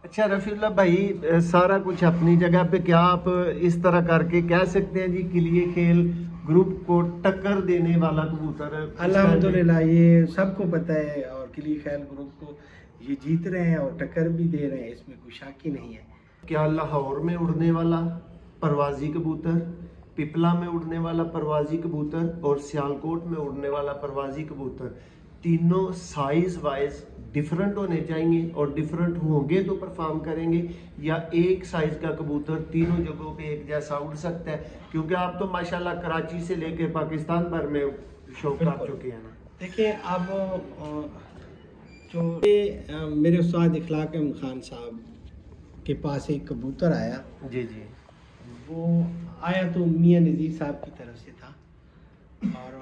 अच्छा रफीउल्लाह भाई, सारा कुछ अपनी जगह पे, क्या आप इस तरह करके कह सकते हैं जी किलिए खेल ग्रुप को टक्कर देने वाला कबूतर इस टाइम पे? अल्हम्दुलिल्लाह ये सबको पता है, और किली खैल ग्रुप को ये जीत रहे हैं और टक्कर भी दे रहे हैं, इसमें कोई शक ही नहीं है। क्या लाहौर में उड़ने वाला परवाजी कबूतर, पिपला में उड़ने वाला परवाजी कबूतर और सियालकोट में उड़ने वाला परवाजी कबूतर, तीनों साइज वाइज डिफरेंट होने चाहिए और डिफरेंट होंगे तो परफॉर्म करेंगे, या एक साइज का कबूतर तीनों जगहों पे एक जैसा उड़ सकता है? क्योंकि आप तो माशाल्लाह कराची से लेके पाकिस्तान भर में शो कर चुके हैं ना। देखिए अब जो मेरे उस्ताद इखलाक अहमद खान साहब के पास एक कबूतर आया, जी जी। वो आया तो मियाँ नज़ीर साहब की तरफ से था, और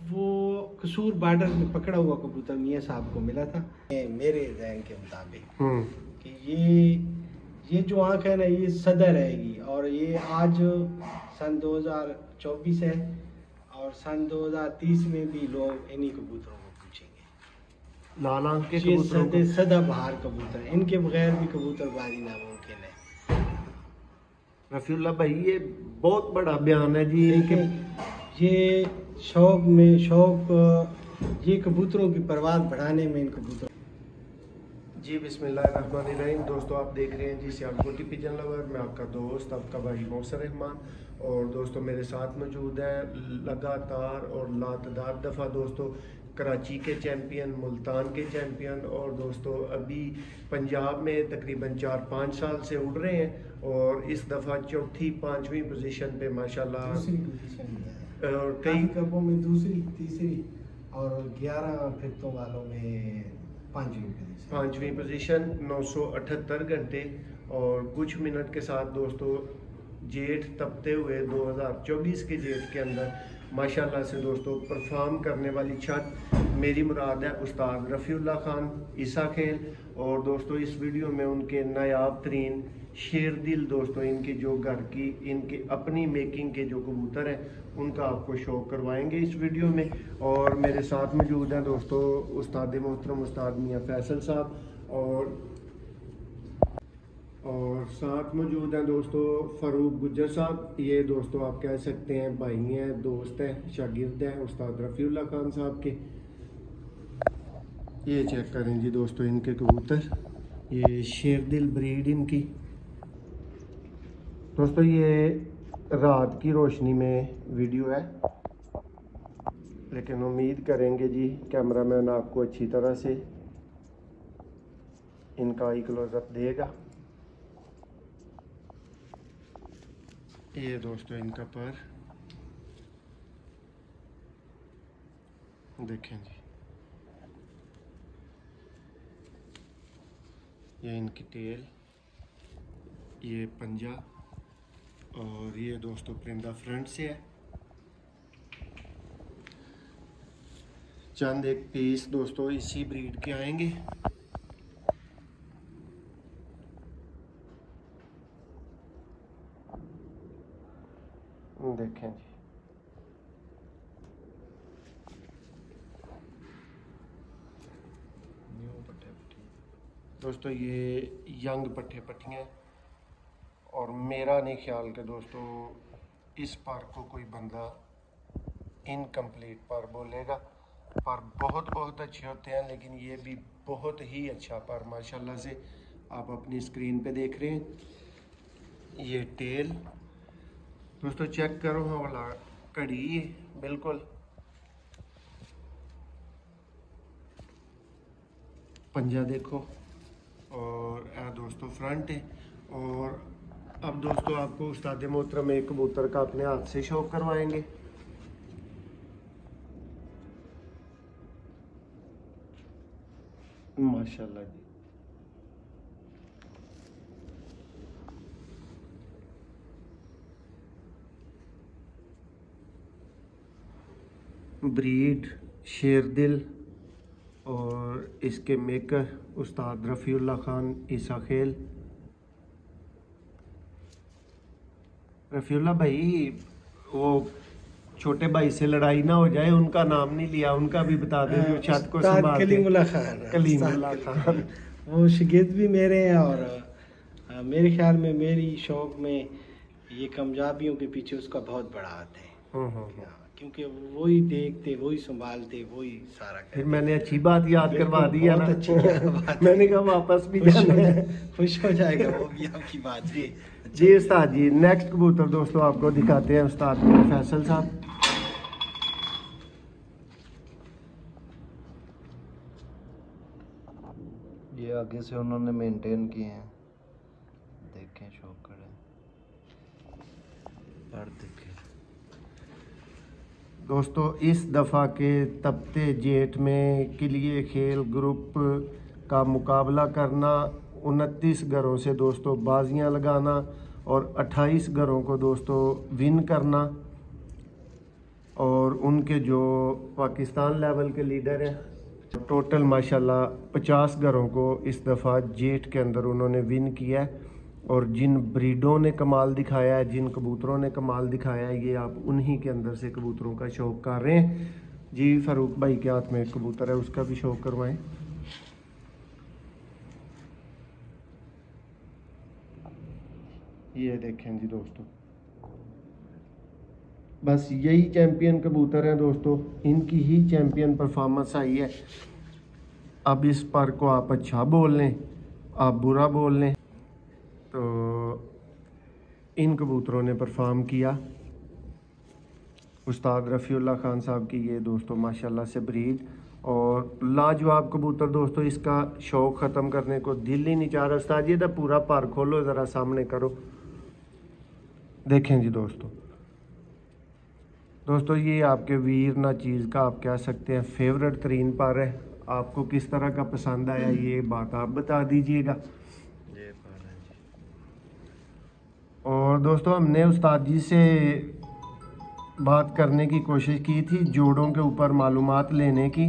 वो कसूर बॉर्डर में पकड़ा हुआ कबूतर मियाँ साहब को मिला था। मेरे जहन के मुताबिक कि ये जो आँख है ना, ये सदा रहेगी, और ये आज सन 2024 है, और सन 2030 में भी लोग इन्हीं कबूतरों को पूछेंगे। लाल आंख के ये कबूतरों सदा बहार कबूतर है, इनके बगैर भी कबूतरबाजी नामुमकिन है। रफीउल्लाह भाई, ये बहुत बड़ा बयान है जी इनके। ये शौक में शौक, ये कबूतरों की परवाज़ बढ़ाने में इन कबूतरों। जी बिस्मिल्लाहिर्रहमानिर्रहीम। दोस्तों आप देख रहे हैं जी सियालकोटी पिजन लवर, मैं आपका दोस्त आपका भाई मौसर रहमान। और दोस्तों मेरे साथ मौजूद है लगातार और लातदार दफ़ा दोस्तों कराची के चैम्पियन, मुल्तान के चैम्पियन, और दोस्तों अभी पंजाब में तकरीबन 4-5 साल से उड़ रहे हैं, और इस दफ़ा चौथी 5वीं पोजीशन पे माशाल्लाह, और कई कपों में दूसरी, तीसरी, और 11 फिरतों वालों में 5वीं पोजीशन 978 घंटे और कुछ मिनट के साथ दोस्तों जेठ तपते हुए 2024 के जेठ के अंदर माशाल्लाह से दोस्तों परफॉर्म करने वाली छत, मेरी मुराद है उस्ताद रफ़ीउल्लाह खान ईसा खेल। और दोस्तों इस वीडियो में उनके नायाब तरीन शेर दिल दोस्तों, इनकी जो घर की इनकी अपनी मेकिंग के जो कबूतर हैं उनका आपको शो करवाएंगे इस वीडियो में। और मेरे साथ मौजूद हैं दोस्तों उस्ताद मोहतरम उस्ताद मियाँ फैसल साहब, और साथ मौजूद हैं दोस्तों फ़ारूक गुज्जर साहब। ये दोस्तों आप कह सकते हैं भाई हैं, दोस्त हैं, शागिर्द हैं उस्ताद रफ़ीउल्लाह खान साहब के। ये चेक करें जी दोस्तों इनके कबूतर, ये शेर दिल ब्रीड इनकी। दोस्तों ये रात की रोशनी में वीडियो है, लेकिन उम्मीद करेंगे जी कैमरामैन आपको अच्छी तरह से इनका आई क्लोजअप देगा। ये दोस्तों इनका पर देखें जी, ये इनकी टेल, ये पंजा, और ये दोस्तों परिंदा फ्रंट से है। चंद एक पीस दोस्तों इसी ब्रीड के आएंगे। देखें जी, दोस्तों ये यंग पट्टे पट्टियाँ, और मेरा नहीं ख्याल कि दोस्तों इस पर को कोई बंदा इनकम्प्लीट पर बोलेगा। पर बहुत बहुत अच्छे होते हैं, लेकिन ये भी बहुत ही अच्छा पर माशाल्लाह से आप अपनी स्क्रीन पे देख रहे हैं। ये टेल दोस्तों चेक करो, वाला कड़ी बिल्कुल, पंजा देखो, और दोस्तों फ्रंट है। और अब दोस्तों आपको उस्ताद मोहतरम एक कबूतर का अपने हाथ से शो करवाएंगे। माशाल्लाह जी, ब्रीड शेर दिल, और इसके मेकर उस्ताद रफ़ीउल्लाह खान ईसा खेल। रफ़ीउल्लाह भाई, वो छोटे भाई से लड़ाई ना हो जाए, उनका नाम नहीं लिया, उनका भी बता दें जो छत को संभालते हैं। कलीमुल्लाह खान। वो शागिर्द भी मेरे हैं और मेरे ख्याल में मेरी शौक में ये कामयाबियों के पीछे उसका बहुत बड़ा हाथ है। क्योंकि वही देखते, वही संभालते, वही सारा फिर मैंने अच्छी बात याद करवा दी है ना। बहुत अच्छी बात मैंने कहा वापस भी जाना है। खुश हो जाएगा वो भी आपकी बात से। जी उस्ताद जी, नेक्स्ट कबूतर दोस्तों आपको दिखाते हैं उस्ताद मेरे फैसल साहब। ये आगे से उन्होंने मेंटेन किए हैं, देखें शौकड़ है पर देखें दोस्तों, इस दफ़ा के तपते जेठ में किलिए खेल ग्रुप का मुकाबला करना, 29 घरों से दोस्तों बाजियां लगाना और 28 घरों को दोस्तों विन करना, और उनके जो पाकिस्तान लेवल के लीडर हैं टोटल माशाल्लाह 50 घरों को इस दफ़ा जेठ के अंदर उन्होंने विन किया है। और जिन ब्रीडों ने कमाल दिखाया है, जिन कबूतरों ने कमाल दिखाया है, ये आप उन्हीं के अंदर से कबूतरों का शौक़ कर रहे हैं। जी फ़ारूक भाई के हाथ में एक कबूतर है, उसका भी शौक़ करवाएं। ये देखें जी दोस्तों, बस यही चैम्पियन कबूतर हैं दोस्तों, इनकी ही चैम्पियन परफॉर्मेंस आई है। अब इस पर को आप अच्छा बोल लें, आप बुरा बोल लें, तो इन कबूतरों ने परफॉर्म किया। उस्ताद रफ़ीउल्लाह खान साहब की ये दोस्तों माशाल्लाह से ब्रीड और लाजवाब कबूतर दोस्तों, इसका शौक़ ख़त्म करने को दिल ही नहीं चाह रहा। उस्ताद ये तो पूरा पर खोलो, ज़रा सामने करो, देखें जी दोस्तों। दोस्तों ये आपके वीर ना चीज़ का आप कह सकते हैं फेवरेट तरीन पर है। आपको किस तरह का पसंद आया ये बात आप बता दीजिएगा। और दोस्तों हमने उस्ताद जी से बात करने की कोशिश की थी जोड़ों के ऊपर मालूमात लेने की,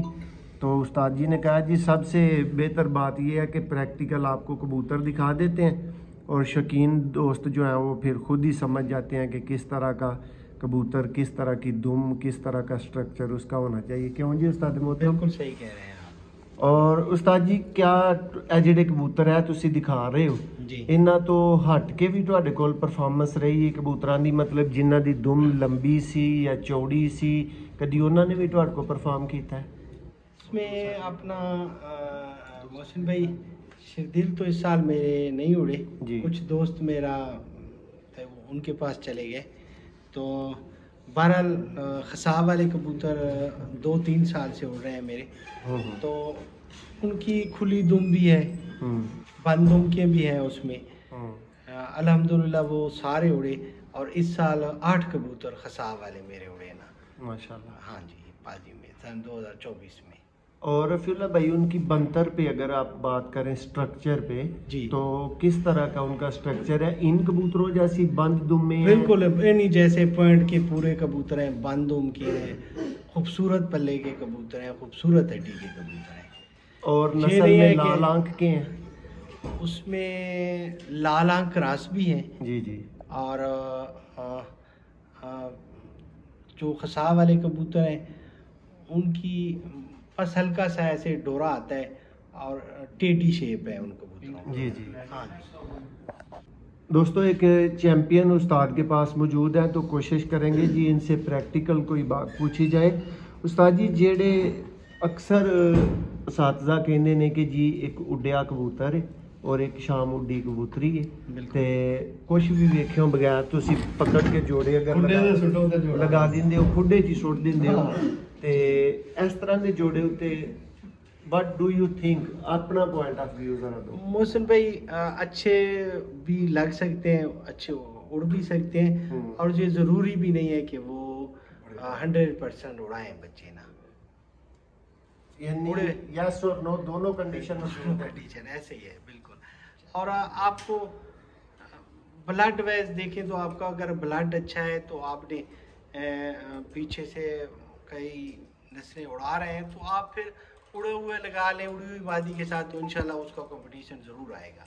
तो उस्ताद जी ने कहा जी सबसे बेहतर बात यह है कि प्रैक्टिकल आपको कबूतर दिखा देते हैं और शौकीन दोस्त जो हैं वो फिर खुद ही समझ जाते हैं कि किस तरह का कबूतर, किस तरह की दुम, किस तरह का स्ट्रक्चर उसका होना चाहिए। क्यों जी उस्ताद मोहतरम? बिल्कुल सही कह रहे हैं आप। और उस्ताद जी क्या ਇਹ ਜਿਹੜੇ ਕਬੂਤਰ ਹੈ ਤੁਸੀਂ ਦਿਖਾ ਰਹੇ ਹੋ ਜੀ, ਇਹਨਾਂ ਤੋਂ ਹਟ ਕੇ ਵੀ ਤੁਹਾਡੇ ਕੋਲ ਪਰਫਾਰਮੈਂਸ ਰਹੀ ਹੈ ਕਬੂਤਰਾਂ ਦੀ, ਮਤਲਬ ਜਿਨ੍ਹਾਂ ਦੀ ਦੁਮ ਲੰਬੀ ਸੀ ਜਾਂ ਚੌੜੀ ਸੀ, ਕਦੀ ਉਹਨਾਂ ਨੇ ਵੀ ਤੁਹਾਡੇ ਕੋਲ ਪਰਫਾਰਮ ਕੀਤਾ ਹੈ? इसमें अपना मोहसिन भाई शिरदिल तो इस साल मेरे नहीं उड़े जी। कुछ दोस्त मेरा थे, उनके पास चले गए, तो बहरहाल खसाब वाले कबूतर 2-3 साल से उड़ रहे हैं मेरे, तो उनकी खुली दुम भी है, बंद दुम के भी हैं उसमें। अल्हम्दुलिल्लाह वो सारे उड़े और इस साल 8 कबूतर खसाब वाले मेरे उड़े ना माशाल्लाह। हाँ जी, पाजी में सन 2024 में। और रफ़ीउल्लाह भाई उनकी बनतर पे अगर आप बात करें स्ट्रक्चर पे जी, तो किस तरह का उनका स्ट्रक्चर है? इन कबूतरों जैसी बंद दुम में है? बिल्कुल इन्हीं जैसे पॉइंट के पूरे कबूतर हैं, बंद उम के हैं, खूबसूरत पल्ले के कबूतर हैं, खूबसूरत हड्डी के कबूतर हैं। और ये नस्ल नहीं है में कि- लाल आंख के हैं? उसमें लाल आंख क्रास भी हैं जी जी। और जो खसाब वाले कबूतर हैं उनकी बस हल्का सा ऐसे डोरा आता है और टेढ़ी शेप है उन कबूतरों जी जी। हाँ जी। दोस्तों एक चैम्पियन उस्ताद के पास मौजूद है, तो कोशिश करेंगे जी इनसे प्रैक्टिकल कोई बात पूछी जाए। उस्ताद जी जेड़े अक्सर सातजा कहते ने कि जी एक उड्डिया कबूतर है और एक शाम उड्डी कबूतरी है, ते कुछ भी वेख्यो बगैर तुसी पकड़ के जोड़े अगर लगा दिंदे हो, खुडे च सुट दिंदे हो, ते इस तरह के जोड़े उत्ते व्हाट डू यू थिंक, अपना पॉइंट ऑफ व्यू जरा दो। मोहसिन भाई अच्छे भी लग सकते हैं, अच्छे उड़ भी सकते हैं, और ये ज़रूरी भी नहीं है कि वो 100% उड़ाएं बच्चे ना, यानी उड़े। यस और नो दोनों कंडीशन कंडीशन ऐसे ही है बिल्कुल। और आपको ब्लड वाइज देखें तो आपका अगर ब्लड अच्छा है तो आपने पीछे से कई नस्लें उड़ा रहे हैं, तो आप फिर उड़े हुए लगा लें उड़ी हुई वादी के साथ, तो इंशाल्लाह उसका कंपटीशन ज़रूर आएगा।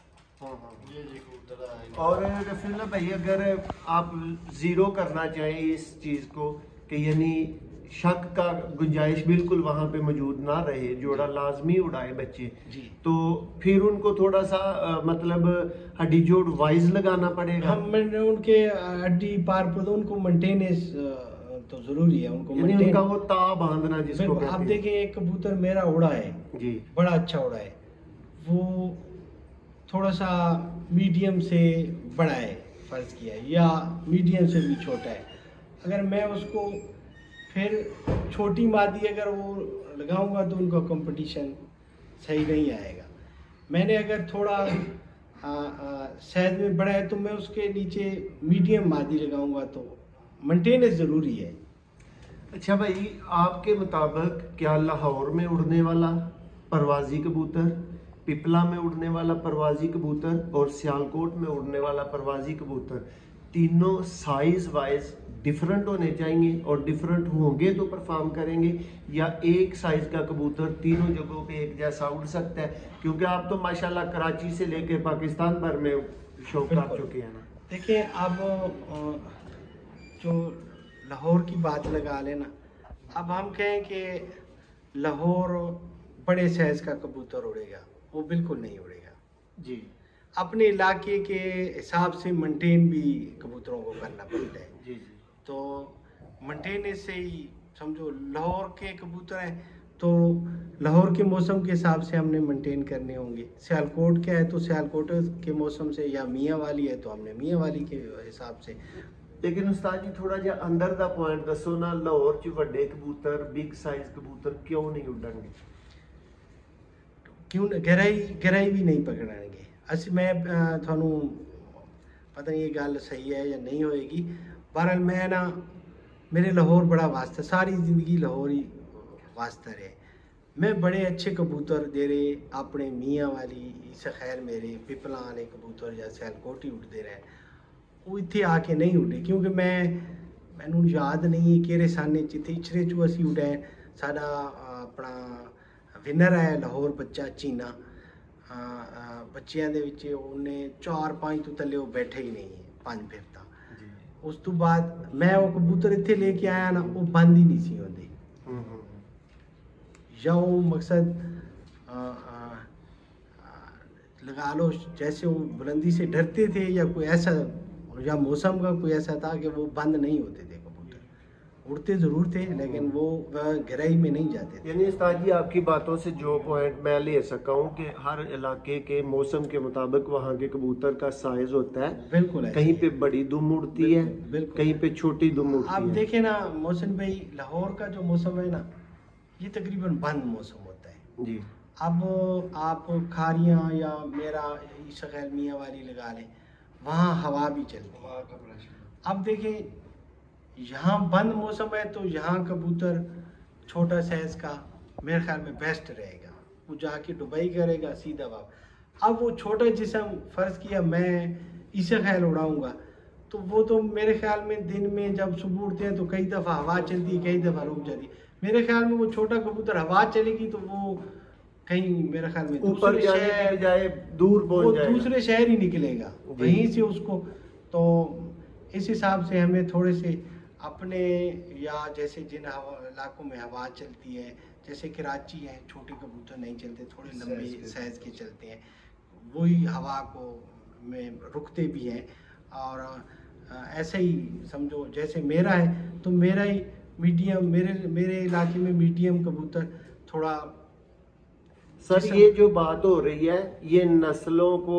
और रफ़ीउल्लाह भाई अगर आप ज़ीरो करना चाहें इस चीज़ को कि यानी शक का गुंजाइश बिल्कुल वहां पे मौजूद ना रहे, जोड़ा लाजमी उड़ाए बच्चे, जी। तो फिर उनको थोड़ा सा मतलब हड्डी जोड़ वाइज लगाना पड़ेगा। हम उनके हड्डी पार पर उनको मेंटेनेंस तो जरूरी है, उनको यानी maintain- उनका वो ता बांधना जिसको बिल्कुल। कहते आप हैं। देखें एक कबूतर मेरा उड़ा है, जी बड़ा अच्छा उड़ा है, वो थोड़ा सा मीडियम से बड़ा है फर्ज किया है, या मीडियम से भी छोटा है। अगर मैं उसको फिर छोटी मादी अगर वो लगाऊंगा तो उनका कंपटीशन सही नहीं आएगा। मैंने अगर थोड़ा साइज में बड़ा है तो मैं उसके नीचे मीडियम मादी लगाऊंगा, तो मेंटेनेंस ज़रूरी है। अच्छा भाई, आपके मुताबिक क्या लाहौर में उड़ने वाला परवाजी कबूतर, पिपला में उड़ने वाला परवाजी कबूतर और सियालकोट में उड़ने वाला परवाजी कबूतर तीनों साइज वाइज डिफरेंट होने चाहिए और डिफरेंट होंगे तो परफॉर्म करेंगे, या एक साइज का कबूतर तीनों जगहों पे एक जैसा उड़ सकता है? क्योंकि आप तो माशाल्लाह कराची से लेके पाकिस्तान भर में शो कर चुके हैं ना। देखिए, अब जो लाहौर की बात लगा लेना, अब हम कहें कि लाहौर बड़े साइज का कबूतर उड़ेगा, वो बिल्कुल नहीं उड़ेगा जी। अपने इलाके के हिसाब से मेंटेन भी कबूतरों को करना पड़ता है। जी जी। तो मेंटेनेंस से ही समझो, लाहौर के कबूतर हैं तो लाहौर के मौसम के हिसाब से हमने मेंटेन करने होंगे। सियालकोट क्या है तो सियालकोट के मौसम से, या मियाँ वाली है तो हमने मियाँ वाली के हिसाब से। लेकिन उस्ताद जी थोड़ा जिहा अंदर दा पॉइंट दसो ना, लाहौर च वड्डे कबूतर बिग साइज कबूतर क्यों नहीं उड़नगे? क्यों गहराई भी नहीं पकड़ाएंगे। असि मैं थानू पता नहीं ये गल सही है या नहीं होएगी, बहरहाल मैं ना, मेरे लाहौर बड़ा वास्ता, सारी जिंदगी लाहौर ही वास्ता रहे। मैं बड़े अच्छे कबूतर दे रहे अपने मियाँ वाली इस खैर मेरे पिपला वाले कबूतर या सियालकोट ही उड़ते रहे, वो इत्थे आके नहीं उड़े, क्योंकि मैनू याद नहीं है किहड़े साने जिथे इचरे चू असी उड़े। साडा अपना विनर है लाहौर बच्चा चीना, ਬੱਚਿਆਂ ਦੇ ਵਿੱਚ ਉਹਨੇ 4-5 ਤੋਂ ਥੱਲੇ ਉਹ ਬੈਠੇ ਹੀ ਨਹੀਂ ਹੈ, 5 ਫਿਰ ਤਾਂ। ਉਸ ਤੋਂ ਬਾਅਦ ਮੈਂ ਉਹ ਕਬੂਤਰ ਇੱਥੇ ਲੈ ਕੇ ਆਇਆ ਨਾ, ਉਹ ਬੰਦ ਹੀ ਨਹੀਂ ਸੀ ਹੁੰਦੇ। या वो मकसद लगा लो जैसे वो बुलंदी से डरते थे, या कोई ऐसा, या मौसम का कोई ऐसा था कि वो बंद नहीं होते थे कबूतर, उड़ते ज़रूर थे लेकिन वो गहराई में नहीं जाते थे। यानी उस्ताद जी आपकी बातों से जो पॉइंट मैं ले सका हूँ कि हर इलाके के मौसम के मुताबिक वहाँ के कबूतर का साइज होता है। बिल्कुल, कहीं पे बड़ी दुम उड़ती है, बिल्कुल। कहीं पे छोटी दुम उड़ती आप है। देखें ना मोहसिन भाई, लाहौर का जो मौसम है ना, ये तकरीबन बंद मौसम होता है जी। अब आप खारियाँ या मेरा शगैर मियाँ वाली लगा लें, वहाँ हवा भी चलती है। अब देखें, यहाँ बंद मौसम है तो यहाँ कबूतर छोटा साइज का मेरे ख्याल में बेस्ट रहेगा, वो जाके दुबई करेगा सीधा वापस। अब वो छोटा जिसम फ़र्ज़ किया मैं इसे ख्याल उड़ाऊँगा, तो वो तो मेरे ख्याल में दिन में जब सुबह उठते हैं तो कई दफ़ा हवा चलती है, कई दफ़ा रुक जाती है। मेरे ख्याल में वो छोटा कबूतर हवा चलेगी तो वो कहीं मेरे ख्याल में ऊपर जाने की बजाय दूर पहुंच जाएगा, दूसरे शहर ही निकलेगा वहीं से उसको। तो इस हिसाब से हमें थोड़े से अपने, या जैसे जिन इलाकों में हवा चलती है, जैसे कराची है, छोटे कबूतर नहीं चलते, थोड़े लंबे साइज के चलते हैं, वही हवा को में रुकते भी हैं। और ऐसे ही समझो जैसे मेरा है तो मेरा ही मीडियम, मेरे इलाके में मीडियम कबूतर थोड़ा। सर ये जो बात हो रही है, ये नस्लों को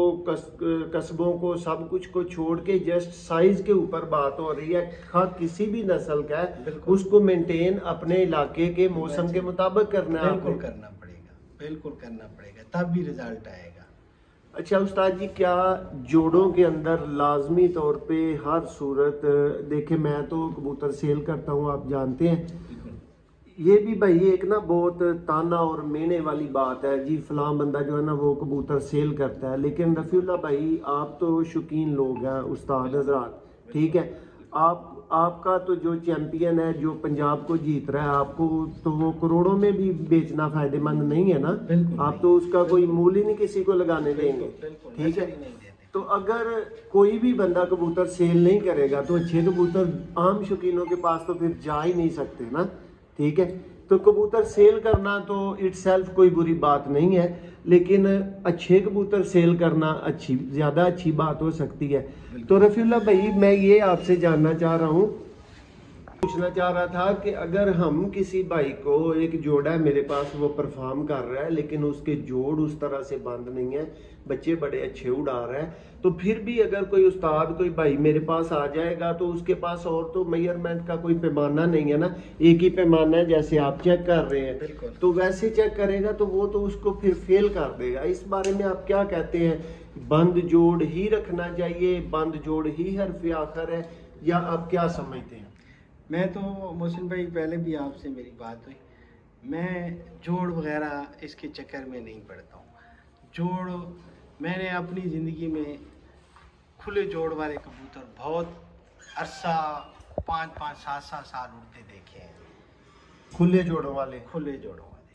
कस्बों को सब कुछ को छोड़ के जस्ट साइज के ऊपर बात हो रही है। हाँ, किसी भी नस्ल का है उसको मेंटेन अपने इलाके के मौसम के मुताबिक करना है। बिल्कुल करना पड़ेगा, बिल्कुल करना पड़ेगा, तब भी रिजल्ट आएगा। अच्छा उस्ताद जी, क्या जोड़ों के अंदर लाजमी तौर पे हर सूरत, देखे मैं तो कबूतर सेल करता हूँ, आप जानते हैं, ये भी भाई एक ना बहुत ताना और मेने वाली बात है जी, फलां बंदा जो है ना वो कबूतर सेल करता है। लेकिन रफ़ीउल्लाह भाई, आप तो शौकीन लोग हैं उस्ताद हजरात, ठीक है, आपका तो जो चैंपियन है, जो पंजाब को जीत रहा है, आपको तो वो करोड़ों में भी बेचना फायदेमंद नहीं है ना। आप तो उसका कोई मूल्य ही नहीं किसी को लगाने देंगे, ठीक है। तो अगर कोई भी बंदा कबूतर सेल नहीं करेगा तो अच्छे कबूतर आम शौकीनों के पास तो फिर जा ही नहीं सकते ना। ठीक है। तो कबूतर सेल करना तो इटसेल्फ कोई बुरी बात नहीं है, लेकिन अच्छे कबूतर सेल करना ज़्यादा अच्छी बात हो सकती है। तो रफीउल्लाह भाई, मैं ये आपसे जानना चाह रहा हूँ, पूछना चाह रहा था कि अगर हम किसी भाई को, एक जोड़ा है मेरे पास, वो परफॉर्म कर रहा है लेकिन उसके जोड़ उस तरह से बंद नहीं है, बच्चे बड़े अच्छे उड़ा रहा है, तो फिर भी अगर कोई उस्ताद, कोई भाई मेरे पास आ जाएगा तो उसके पास और तो मेजरमेंट का कोई पैमाना नहीं है ना, एक ही पैमाना है जैसे आप चेक कर रहे हैं, तो वैसे चेक करेगा तो वो तो उसको फिर फेल कर देगा। इस बारे में आप क्या कहते हैं? बंद जोड़ ही रखना चाहिए, बंद जोड़ ही हरफ आखर है, या आप क्या समझते हैं? मैं तो मोहसिन भाई, पहले भी आपसे मेरी बात हुई, मैं जोड़ वगैरह इसके चक्कर में नहीं पड़ता हूँ। जोड़ मैंने अपनी ज़िंदगी में खुले जोड़ वाले कबूतर बहुत अरसा 5-5, 7-7 साल उड़ते देखे हैं, खुले जोड़ों वाले। खुले जोड़ों वाले।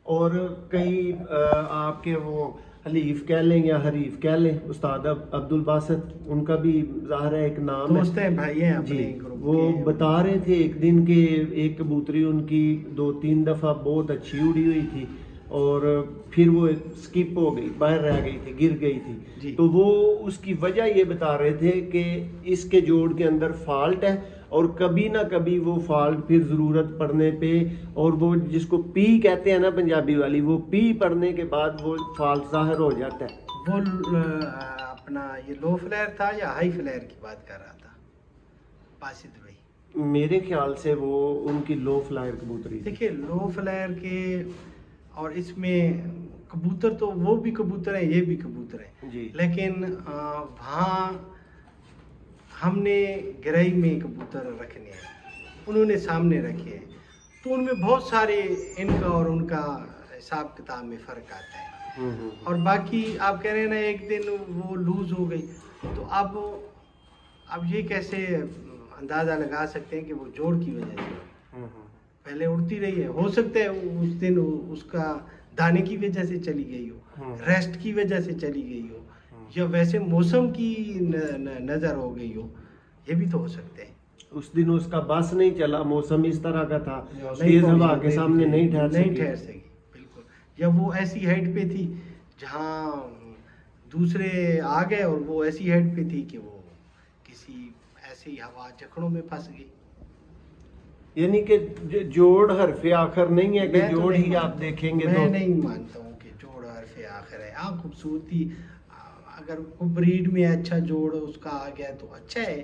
और कई आपके वो हलीफ कह लें या हरीफ कह लें, उस्ताद अब्दुल बासित, उनका भी ज़ाहिर है एक नाम है, दोस्त हैं, भाई हैं अपने जी। ग्रुप वो के। बता रहे थे एक दिन के एक कबूतरी उनकी 2-3 दफ़ा बहुत अच्छी उड़ी हुई थी और फिर वो स्किप हो गई, बाहर रह गई थी, गिर गई जी। थी। तो वो उसकी वजह ये बता रहे थे कि इसके जोड़ के अंदर फॉल्ट है और कभी ना कभी वो फॉल्ट फिर ज़रूरत पड़ने पे, और वो जिसको पी कहते हैं ना पंजाबी वाली, वो पी पड़ने के बाद वो फॉल्ट ज़ाहिर हो जाता है। वो अपना ये लो फ्लेयर था या हाई फ्लेयर की बात कर रहा था बासित भाई? मेरे ख्याल से वो उनकी लो फ्लायर कबूतरी थी। देखिए, लो फ्लेयर के और इसमें कबूतर तो वो भी कबूतर हैं, ये भी कबूतर हैं जी। लेकिन वहाँ हमने गहराई में कबूतर रखने हैं, उन्होंने सामने रखे हैं, तो उनमें बहुत सारे इनका और उनका हिसाब किताब में फ़र्क आता है। और बाकी आप कह रहे हैं ना, एक दिन वो लूज़ हो गई, तो अब ये कैसे अंदाज़ा लगा सकते हैं कि वो जोड़ की वजह से पहले उड़ती रही है? हो सकता है उस दिन उसका दाने की वजह से चली गई हो, रेस्ट की वजह से चली गई हो, या वैसे मौसम की नज़र हो गई हो, ये भी तो हो सकते हैं। उस दिन उसका बस नहीं चला, मौसम इस तरह का था, तेज हवा के सामने नहीं ठहर सकी। बिल्कुल। या वो ऐसी हाइट पे थी जहाँ दूसरे आ गए और वो ऐसी हाइट पे थी कि वो किसी ऐसी हवा जखड़ों में फंस गई। यानी कि जोड़ हरफे आखिर नहीं है कि मैं तो जोड़ नहीं ही आप मानता। देखेंगे मैं तो नहीं मानता हूँ कि जोड़ हरफे आखिर है। हाँ, खूबसूरती, अगर वो ब्रीड में अच्छा जोड़ उसका आ गया तो अच्छा है,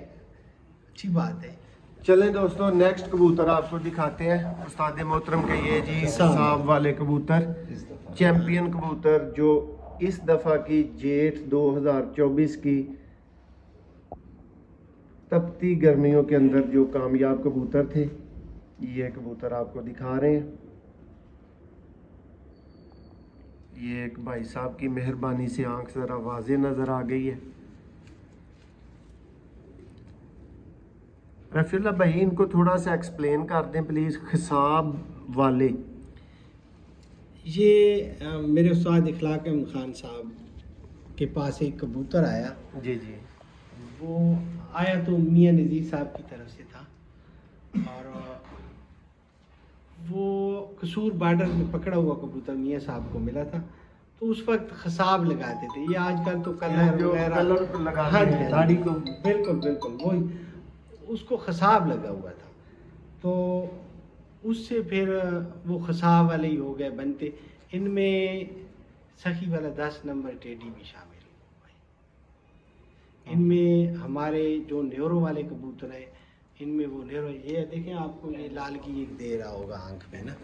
अच्छी बात है। चलें दोस्तों, नेक्स्ट कबूतर आपको दिखाते हैं उस्ताद मोहतरम के। ये जी सांप वाले कबूतर, चैंपियन कबूतर, जो इस दफ़ा की जेठ 2024 की तपती गर्मियों के अंदर जो कामयाब कबूतर थे, ये कबूतर आपको दिखा रहे हैं। ये एक भाई साहब की मेहरबानी से आंख ज़रा वाज़े नज़र आ गई है। रफीउल्लाह भाई, इनको थोड़ा सा एक्सप्लेन कर दें प्लीज़, खिसाब वाले। ये मेरे उस्ताद इखलाक अहमद खान साहब के पास एक कबूतर आया। जी जी। वो आया तो मियाँ नज़ीर साहब की तरफ से था, और वो कसूर बॉर्डर में पकड़ा हुआ कबूतर मियाँ साहब को मिला था। तो उस वक्त खसाब लगाते थे, ये आजकल तो कलर वगैरह, कलर लगा हाँ हैं जी, दाढ़ी को। बिल्कुल बिल्कुल वही, उसको खसाब लगा हुआ था। तो उससे फिर वो खसाब वाले ही हो गए बनते। इनमें सखी वाला 10 नंबर टेडी भी शामिल हुआ। इनमें हमारे जो न्यूरो वाले कबूतर हैं, इनमें वो न्यूरो, ये देखें आपको ये लाल की एक दे रहा होगा आंख में ना,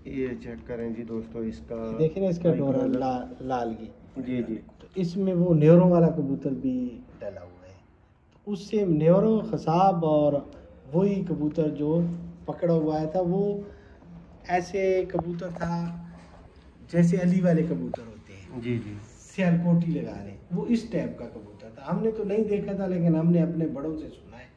ये चेक करें जी दोस्तों, इसका देखें ना, इसका डोरा लाल की। जी जी। तो इसमें वो न्यूरो वाला कबूतर भी डला हुआ है। तो उससे न्यूरो, खसाब और वही कबूतर जो पकड़ा हुआ था, वो ऐसे कबूतर था जैसे अली वाले कबूतर होते हैं, जी जी। सियालकोटी लगा रहे, वो इस टाइप का कबूतर था। हमने तो नहीं देखा था, लेकिन हमने अपने बड़ों से सुना है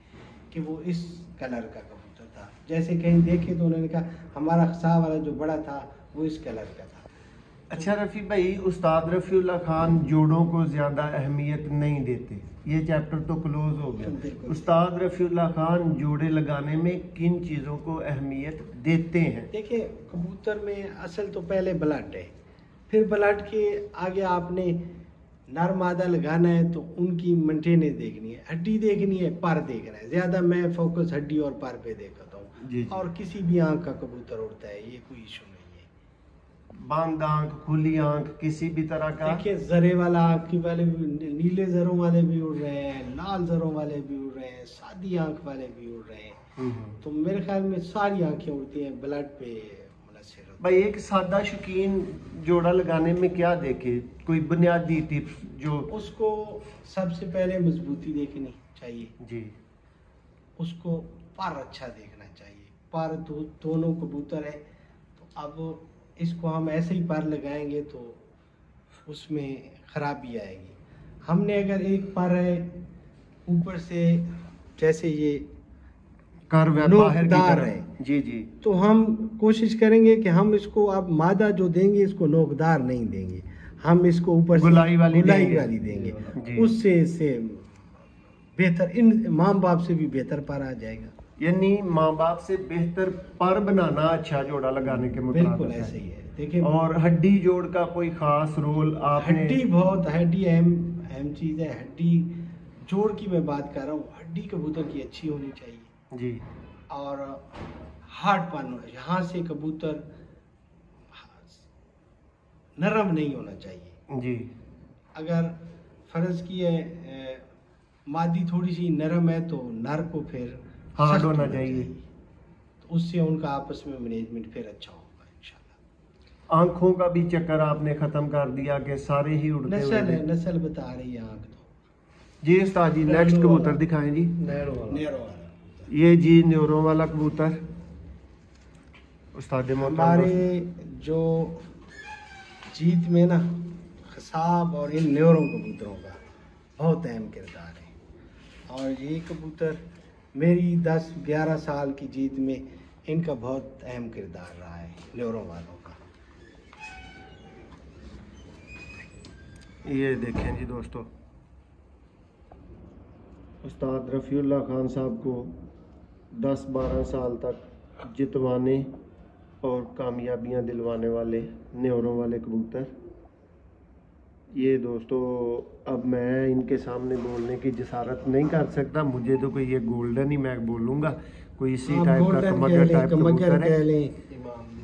कि वो इस कलर का कबूतर था। जैसे कहीं देखे तो उन्होंने कहा हमारा खसाब वाला जो बड़ा था वो इस कलर का था। अच्छा रफ़ी भाई, उस्ताद रफ़ीउल्लाह खान जोड़ों को ज़्यादा अहमियत नहीं देते, ये चैप्टर तो क्लोज हो गया। उस्ताद रफ़ीउल्लाह खान जोड़े लगाने में किन चीज़ों को अहमियत देते हैं? देखिए, कबूतर में असल तो पहले ब्लड है, फिर ब्लड के आगे आपने नर मादा लगाना है तो उनकी मेंटेनेंस देखनी है, हड्डी देखनी है, पर देखना है। ज़्यादा मैं फोकस हड्डी और पर पे देखता हूँ। जी। और किसी भी आँख का कबूतर उड़ता है, ये कोई इशू नहीं है। बंद आंख, खुली आंख, किसी भी तरह का। देखिए, जरे वाला आँख की वाले भी, नीले जरों वाले भी उड़ रहे हैं, लाल जरों वाले भी उड़ रहे हैं, सादी आँख वाले भी उड़ रहे हैं। तो मेरे ख्याल में सारी आँखें उड़ती हैं, ब्लड पे मुनहसर होती है। भाई एक सादा शौकीन जोड़ा लगाने में क्या देखे, कोई बुनियादी टिप्स जो? उसको सबसे पहले मजबूती देखनी चाहिए जी। उसको पर अच्छा देखना चाहिए। पर दोनों कबूतर है, तो अब इसको हम ऐसे ही पर लगाएंगे तो उसमें खराबी आएगी। हमने अगर एक पर है ऊपर से, जैसे ये कर बाहर की नोकदार तरफ है, जी जी, तो हम कोशिश करेंगे कि हम इसको अब मादा जो देंगे इसको नोकदार नहीं देंगे, हम इसको ऊपर से गुलाई वाली गुलाई देंगे। वाली देंगे। जी। उससे इससे बेहतर, इन माँ बाप से भी बेहतर पर आ जाएगा। यानी माँ बाप से बेहतर पर बनाना अच्छा जोड़ा लगाने के बिल्कुल मुताबिक ऐसे है। ही है। देखिए, और हड्डी जोड़ का कोई खास रोल आपने? हड्डी बहुत, हड्डी अहम चीज़ है। हड्डी जोड़ की मैं बात कर रहा हूँ, हड्डी कबूतर की अच्छी होनी चाहिए जी। और हार्डपन, यहाँ से कबूतर नरम नहीं होना चाहिए। जी। अगर फर्ज की है मादी थोड़ी सी नरम है तो नर को फिर हार्ड सख्त होना चाहिए। तो उससे उनका आपस में मैनेजमेंट फिर अच्छा होगा इंशाल्लाह। आंखों का भी चक्कर आपने खत्म कर दिया कि सारे ही उड़ते नस्ल हुए? है, नस्ल बता रही है आंख तो। जी उस्ताद जी, नेक्स्ट कबूतर दिखाएं जी। नैरो वाला, ये जी न्यूरो वाला कबूतर उस्ताद मोहतरम। हमारे जो जीत में ना खसाब और इन न्यूरो कबूतरों का बहुत अहम किरदार है। और ये कबूतर मेरी 10-11 साल की जीत में इनका बहुत अहम किरदार रहा है, न्यूरो वालों का। ये देखें जी दोस्तों, उस्ताद रफ़ीउल्लाह खान साहब को 10-12 साल तक जितवाने और कामयाबियां दिलवाने वाले न्योरों वाले कबूतर। ये दोस्तों, अब मैं इनके सामने बोलने की जसारत नहीं कर सकता, मुझे तो कोई ये गोल्डन ही मैं बोलूँगा, कोई इसी आप टाइप का गोल्डन कमगर कह टाइप लें, कमगर कबूतर कह है। लें,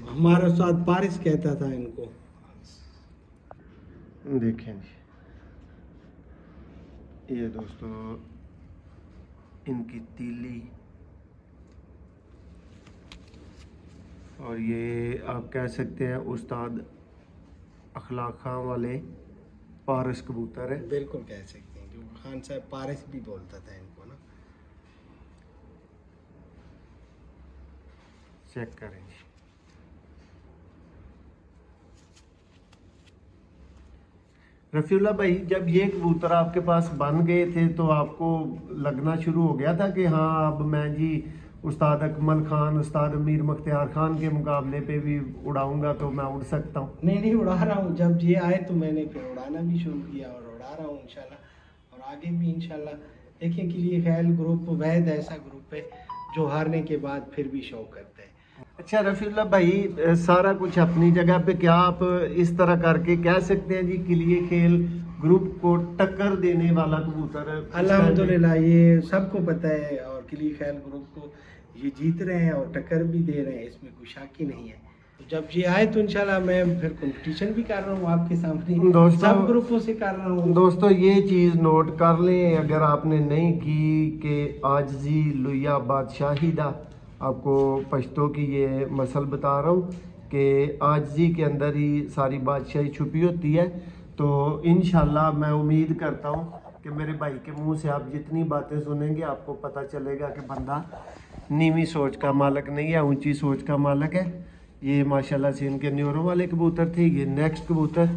हमारा उस्ताद पारिस कहता था इनको। देखें जी, ये दोस्तों इनकी तीली, और ये आप कह सकते हैं उस्ताद अखलाक खां वाले पारस कबूतर है। बिल्कुल कह सकते हैं, क्योंकि खान साहब पारिस भी बोलता था इनको ना। चेक करें जी। रफ़ीउल्लाह भाई, जब ये कबूतर आपके पास बन गए थे तो आपको लगना शुरू हो गया था कि हाँ अब मैं जी उस्ताद अकमल खान, उस्ताद अमीर मुख्तियार खान के मुकाबले पे भी उड़ाऊंगा तो मैं उड़ सकता हूँ? नहीं, उड़ा रहा हूँ। जब ये आए तो मैंने फिर उड़ाना भी शुरू किया और उड़ा रहा हूँ इंशाल्लाह, और आगे भी इंशाल्लाह। देखिए कि ये ख्याल ग्रुप वैद ऐसा ग्रुप है जो हारने के बाद फिर भी शौक करता है। अच्छा रफ़ीउल्लाह भाई, सारा कुछ अपनी जगह पे, क्या आप इस तरह करके कह सकते हैं जी किलिए खेल ग्रुप को टक्कर देने वाला कबूतर है? अल्हम्दुलिल्लाह ये सबको पता है, और किली खैल ग्रुप को ये जीत रहे हैं और टक्कर भी दे रहे हैं, इसमें कोई शक ही नहीं है। तो जब ये आए तो इंशाल्लाह मैं फिर कंपटीशन भी कर रहा हूँ आपके सामने, दोस्तों, सब ग्रुपों से कर रहा हूँ। दोस्तों ये चीज़ नोट कर लें अगर आपने नहीं की, कि आजजी लुया बादशाही दा, आपको पश्तो की ये मसल बता रहा हूँ कि आजजी के अंदर ही सारी बादशाही छुपी होती है। तो इंशाल्लाह मैं उम्मीद करता हूँ कि मेरे भाई के मुंह से आप जितनी बातें सुनेंगे आपको पता चलेगा कि बंदा नीवी सोच का मालिक नहीं है, ऊंची सोच का मालिक है। ये माशाल्लाह से इनके न्यूरों वाले कबूतर थे। ये नेक्स्ट कबूतर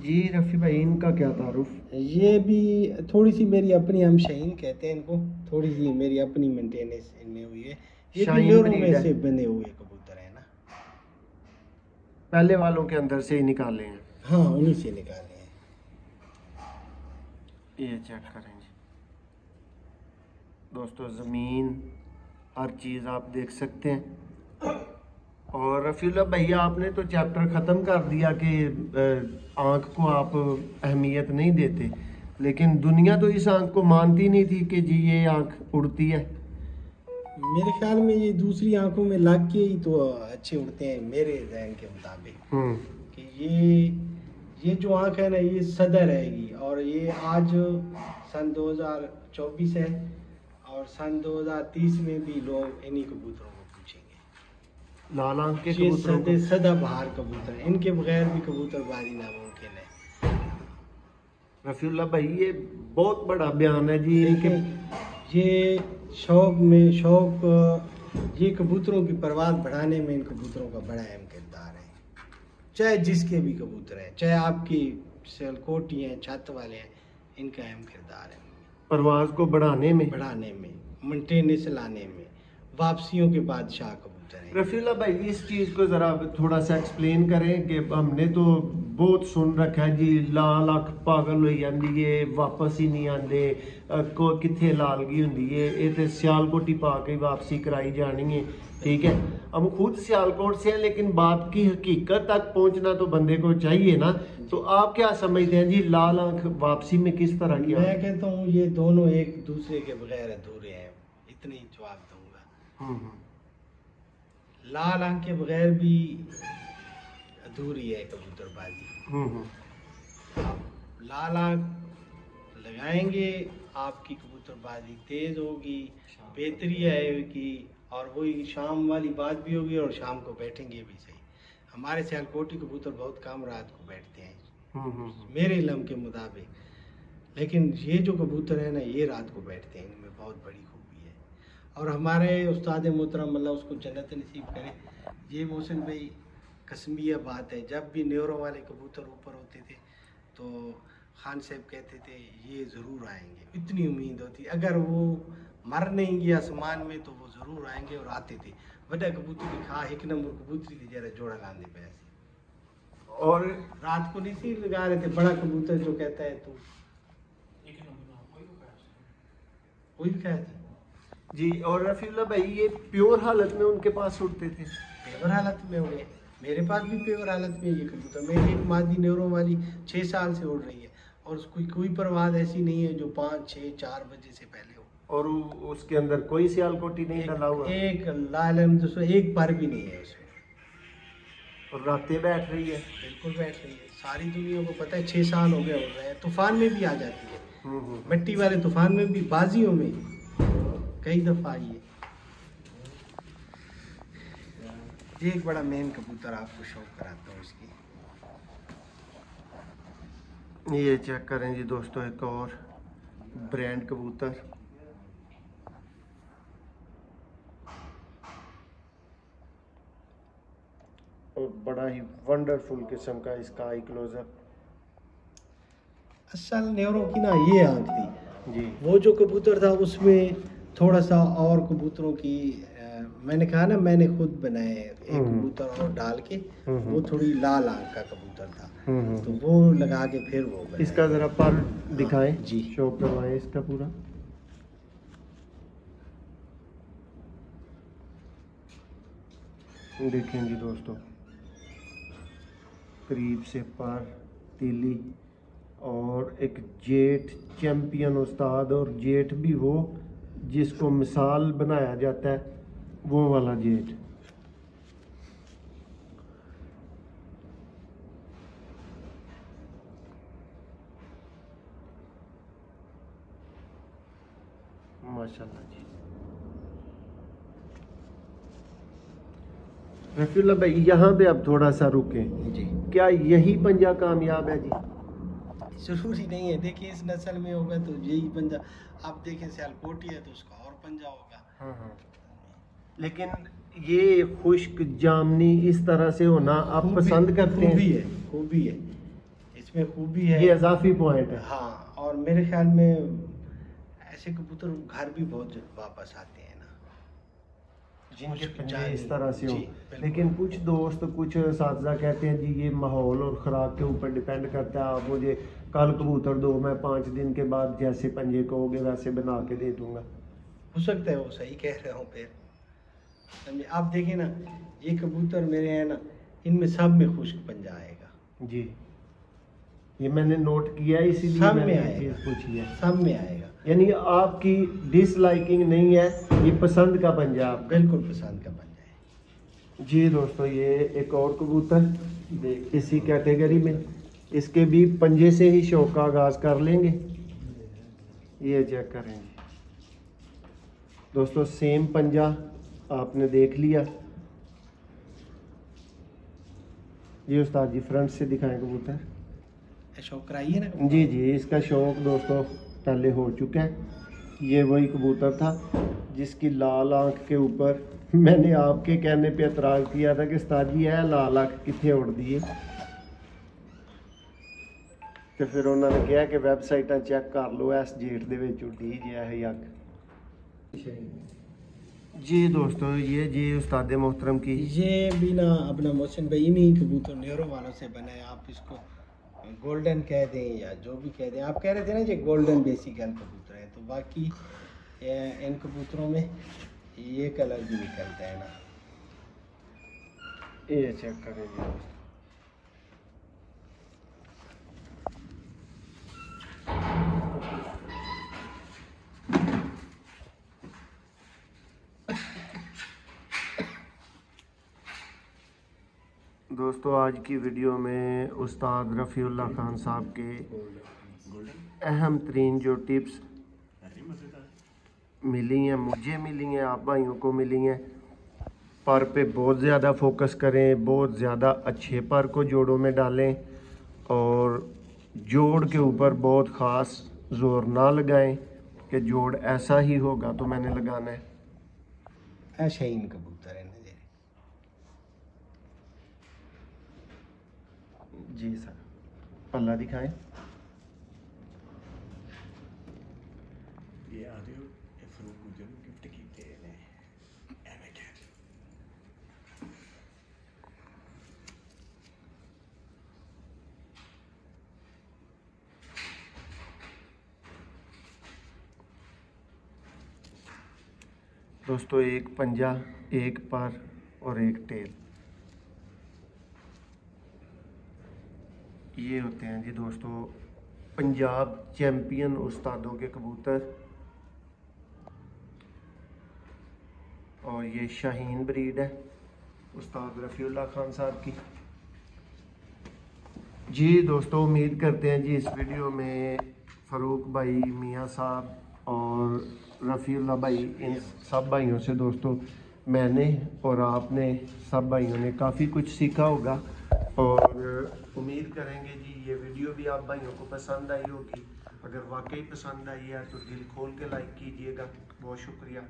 जी रफ़ी भाई, इनका क्या तारुफ? ये भी थोड़ी सी मेरी अपनी, हम शाहीन कहते हैं इनको, थोड़ी सी मेरी अपनी मेंटेनेंस इनमें हुई है। ये भी शाहीन न्यूरो breed में है। से बने हुए कबूतर है ना। पहले वालों के अंदर से ही निकाले हैं। हाँ, उन्हीं से निकाले हैं। ये चेक करें जी दोस्तों, ज़मीन हर चीज़ आप देख सकते हैं। और रफ़ीउल्लाह भैया, आपने तो चैप्टर ख़त्म कर दिया कि आँख को आप अहमियत नहीं देते, लेकिन दुनिया तो इस आँख को मानती नहीं थी कि जी ये आँख उड़ती है। मेरे ख्याल में ये दूसरी आंखों में लग के ही तो अच्छे उड़ते हैं मेरे जहन के मुताबिक, कि ये जो आंख है ना, ये सदा रहेगी। और ये आज सन 2024 है, और सन 2030 में भी लोग इन्हीं कबूतरों को पूछेंगे। लाल आँख के ये कबूतरों को। सदा बहार कबूतर हैं, इनके बगैर भी कबूतरबाजी नामुमकिन है। रफ़ीउल्लाह भाई, ये बहुत बड़ा बयान है जी इनके। ये ये कबूतरों की परवाज़ बढ़ाने में इन कबूतरों का बड़ा अहम किरदार है। चाहे जिसके भी कबूतर हैं, चाहे आपकी सियालकोटी हैं, छत वाले हैं, इनका अहम किरदार है परवाज़ को बढ़ाने में, मेंटेनेंस लाने में। वापसियों के बादशाह कबूतर हैं। रफ़ीउल्लाह भाई, इस चीज़ को ज़रा थोड़ा सा एक्सप्लेन करें कि हमने तो बहुत सुन रखा है जी, लाल अख पागल हो जाती है, वापस ही नहीं आते, कितने लालगी होंगी है, ये तो सियालकोटी पा के वापसी कराई जानी है। ठीक है, हम खुद सियालकोट से हैं, लेकिन बात की हकीकत तक पहुंचना तो बंदे को चाहिए ना। तो आप क्या समझते हैं जी, लाल आंख वापसी में किस तरह की? मैं कहता हूँ ये दोनों एक दूसरे के बगैर अधूरे हैं, इतनी जवाब दूंगा। लाल आंख के बगैर भी अधूरी है कबूतरबाजी। आप लाल आंख लगाएंगे, आपकी कबूतरबाजी तेज होगी, बेहतरी आएगी, और वही शाम वाली बात भी होगी, और शाम को बैठेंगे भी सही। हमारे सियालकोटी कबूतर बहुत कम रात को बैठते हैं मेरे इल्म के मुताबिक, लेकिन ये जो कबूतर है ना, ये रात को बैठते हैं, इनमें बहुत बड़ी खूबी है। और हमारे उस्ताद मोहतरम, अल्लाह उसको जन्नत नसीब करे, ये मोहसिन भाई, कसमिया बात है, जब भी न्यूरो वाले कबूतर ऊपर होते थे तो खान साहब कहते थे ये ज़रूर आएंगे, इतनी उम्मीद होती, अगर वो मर नहीं गया आसमान में तो वो ज़रूर आएंगे, और आते थे। बड़ा कबूतर की खा एक नंबर कबूतरी थी, जरा जोड़ा लाने पे ऐसे, और रात को नहीं सी लगा रहे थे। बड़ा कबूतर जो कहता है तू कोई भी कहता जी। और रफ़ीउल्लाह भाई, ये प्योर हालत में उनके पास उड़ते थे? पेवर हालत में उड़े, मेरे पास भी पेवर हालत में ये कबूतर। मेरी एक मादी न्यूरो वाली 6 साल से उड़ रही है, और उसकी कोई परवाज़ ऐसी नहीं है जो 5, 6, 4 बजे से पहले हो। और उसके अंदर कोई सियालकोटी नहीं डला हुआ? एक लाल दोस्तों, एक पर भी नहीं है उसमें। और रातें बैठ रही है? बिल्कुल बैठ रही है। सारी दुनिया को पता है 6 साल हो गए उड़ रहे हैं। तूफान में भी आ जाती है, मिट्टी वाले तूफान में भी, बाजियों में कई दफ़ा आई है। एक बड़ा मेन कबूतर आपको शौक कराता हूँ इसकी। ये चेक करें जी दोस्तों, एक और ब्रांड कबूतर। और बड़ा ही वंडरफुल किस्म का इसका आई क्लोजर। असल न्यूरो की ना ये आँख थी जी। वो जो कबूतर था उसमें थोड़ा सा और कबूतरों की मैंने कहा ना, मैंने खुद बनाए एक कबूतर और डाल के, वो थोड़ी लाल आँख का कबूतर था, तो वो लगा के फिर वो बनाए। इसका जरा पर दिखाएं जी, शो करवाएं इसका पूरा। देखें जी दोस्तों, करीब से पर, तीली, और एक जेठ चैंपियन उस्ताद, और जेठ भी वो जिसको मिसाल बनाया जाता है, वो वाला जेठ। माशाल्लाह जी। रफ़ीउल्लाह भाई, यहाँ पे अब थोड़ा सा रुकें जी। क्या यही पंजा कामयाब है जी? जरूरी नहीं है, देखिए इस नस्ल में होगा तो यही पंजा। आप देखें सियालकोटी है तो उसका और पंजा होगा। लेकिन ये खुश्क जामनी इस तरह से होना आप पसंद करते हैं? खूबी है, इसमें खूबी है। ये इजाफी पॉइंट है। हाँ, और मेरे ख्याल में ऐसे कबूतर घर भी बहुत वापस आते हैं ना, जिनके कुछ पंजे जानी। इस तरह से हो। जी, बिल्कुल। लेकिन कुछ दोस्त, कुछ साथीजा कहते हैं जी ये माहौल और खुराक के ऊपर डिपेंड करता है, आप मुझे कल कबूतर दो, मैं 5 दिन के बाद जैसे पंजे कहोगे वैसे बना के दे दूंगा। हो सकता है वो सही कह रहे हो। फिर समझे, आप देखें ना, ये कबूतर मेरे हैं ना, इनमें सब में खुश्क पंजा आएगा। जी, ये मैंने नोट किया है, इसीलिए सब मैंने में ये आएगा, चीज़ पूछी है। सब में आएगा। यानी आपकी डिसलाइकिंग नहीं है, ये पसंद का पंजा है आपका। बिल्कुल पसंद का पंजा है। जी दोस्तों, ये एक और कबूतर इसी कैटेगरी में, इसके भी पंजे से ही शौक का आगाज़ कर लेंगे। ये चेक करेंगे दोस्तों, सेम पंजा आपने देख लिया। जी उस्ताद जी फ्रंट से दिखाएं कबूतर। शौक कराइए ना। जी जी, इसका शौक दोस्तों पहले हो चुका है। ये वही कबूतर था जिसकी लाल आंख के ऊपर मैंने आपके कहने पे एतराज़ किया था कि उस्ताद जी है लाल आंख कितने उड़ दिए, तो फिर उन्होंने कहा कि वैबसाइट चेक कर लो, इस जेठ दे विच उड्डी जे है अग। जी दोस्तों, ये जी उस्ताद मोहतरम की ये भी ना अपना मोहसिन भाई इन्हीं कबूतर नेहरू वालों से बना है। आप इसको गोल्डन कह दें या जो भी कह दें। आप कह रहे थे ना ये गोल्डन बेसिकल कबूतर है, तो बाकी इन कबूतरों में ये कलर भी निकलता है ना। ये चेक करें जी दोस्तों। दोस्तों आज की वीडियो में उस्ताद रफ़ीउल्लाह खान साहब के अहम तरीन जो टिप्स मिली हैं, मुझे मिली हैं, आप भाइयों को मिली हैं, पर पे बहुत ज़्यादा फोकस करें, बहुत ज़्यादा अच्छे पर को जोड़ों में डालें और जोड़ के ऊपर बहुत ख़ास ज़ोर ना लगाएं कि जोड़ ऐसा ही होगा तो मैंने लगाना है। ऐसे ही इन कबूतर है ना जी सर, पल्ला दिखाएं। ये आ रहे हो फरूक मुझे गिफ्ट कीते ने एवेट दोस्तों, एक पंजा, एक पर और एक टेल, ये होते हैं जी दोस्तों पंजाब चैम्पियन उस्तादों के कबूतर। और ये शाहीन ब्रीड है उस्ताद रफ़ीउल्लाह खान साहब की। जी दोस्तों, उम्मीद करते हैं जी इस वीडियो में फ़रूक भाई, मियाँ साहब और रफ़ीउल्लाह भाई, इन सब भाइयों से दोस्तों मैंने और आपने सब भाइयों ने काफ़ी कुछ सीखा होगा। और उम्मीद करेंगे जी ये वीडियो भी आप भाइयों को पसंद आई होगी। अगर वाकई पसंद आई है तो दिल खोल के लाइक कीजिएगा। बहुत शुक्रिया।